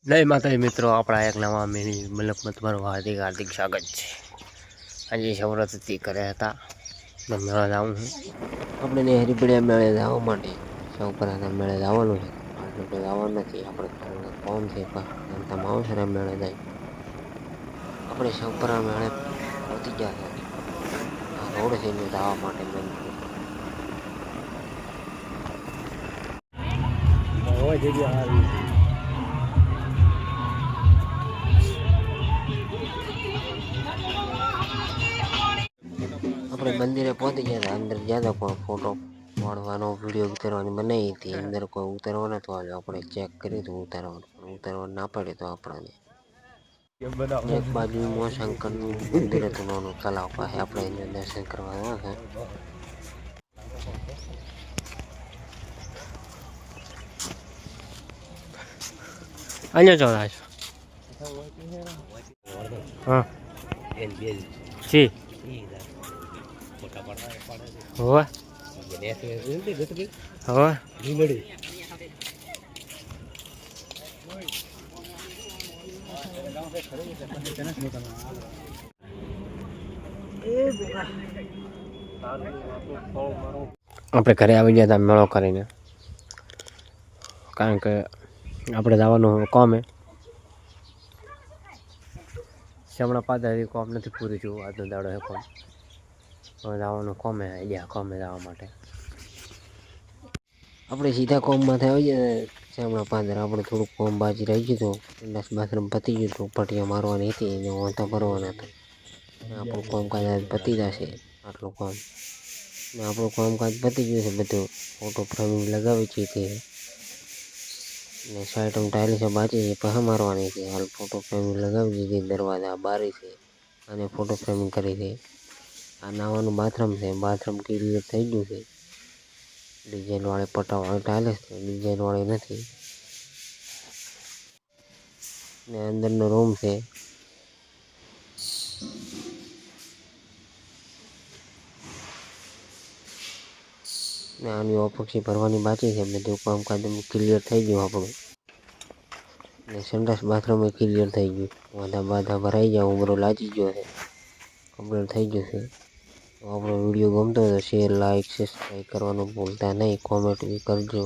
જય માતાજી મિત્રો, આપણા એક નવા મિની મલકમાં તમારું હાર્દિક હાર્દિક સ્વાગત છે। આજે શિવરાત્રી કર્યા હતા મેળા જાઉં છું આપણે હરિપડિયા મેળે જવા માટે સૌપરાના મેળે જવાનું છે। આટલું તો જવાનું નથી, આપણે થોડું કોમ છે પણ માવસરા મેળે જાય આપણે સૌપરા મેળે પહોંચી ગયા છે। આ રોડ છે ને જવા માટે મંદિર આપણે મંદિરે પહોંચી ગયા હતા। અંદર જ્યાં પણ ફોટો પાડવાનો વિડીયો ઉતારવાની બનાવી હતી। અંદર કોઈ ઉતારવા નતો આવ્યો, આપણે ચેક કર્યું હતું ઉતારવાનું, પણ ઉતારવા ના પડે તો આપણને એક બાજુ શંકરનું મંદિર હતું નાનું તલાવ પાસે, આપણે એને દર્શન કરવા આવ્યા હતા। અહીંયા ચોરાય હા જી હોવે હોવે આપણે ઘરે આવી ગયા હતા મેળો કરીને, કારણ કે આપણે જવાનું કોમે હમણાં પાદર કોમ નથી પૂરું થયું, આજનો દાડો છે કોમ, હવે જવાનું કોમે ગયા કોમે જવા માટે આપણે સીધા કોમમાં આવી ગયા। હમણાં પાદર આપણે થોડુંક કોમ બાજી રહી ગયું હતું, 10 બાથરૂમ પતી ગયું હતું, પટિયા મારવાની હતી એને વાંધા ભરવાના હતા। આપણું કામકાજ પતી જશે આટલું કામ ને આપણું કામકાજ પતી ગયું છે બધું। ફોટો ફ્રેમિંગ લગાવી છે ને સાઈડ ટાઇલ્સ બાકી છે પછી મારવાની છે। હાલ ફોટો ફ્રેમિંગ લગાવી દીધી, દરવાજા બારી છે અને ફોટો ફ્રેમિંગ કરી છે। આ નાવાનું બાથરૂમ છે, બાથરૂમ ક્લિયર થઈ ગયું છે। ડિઝાઇન વાળી પટાવાળી ટાઇલ્સ છે, ડિઝાઇન વાળી નથી ને અંદરનો રૂમ છે ને આની ઓપોક્સી ભરવાની બાકી છે। બધું કામકાજ ક્લિયર થઈ ગયું આપણું ને સંડાસ બાથરૂમ ક્લિયર થઈ ગયું, વાંધા બાધા ભરાઈ ગયા, ઉમરો લાગી ગયો છે, કમ્પ્લીટ થઈ ગયું છે। તો આપણો વિડીયો ગમતો હોય તો શેર, લાઇક, સબસ્ક્રાઈબ કરવાનું ભૂલતા નહીં, કોમેન્ટ બી કરજો।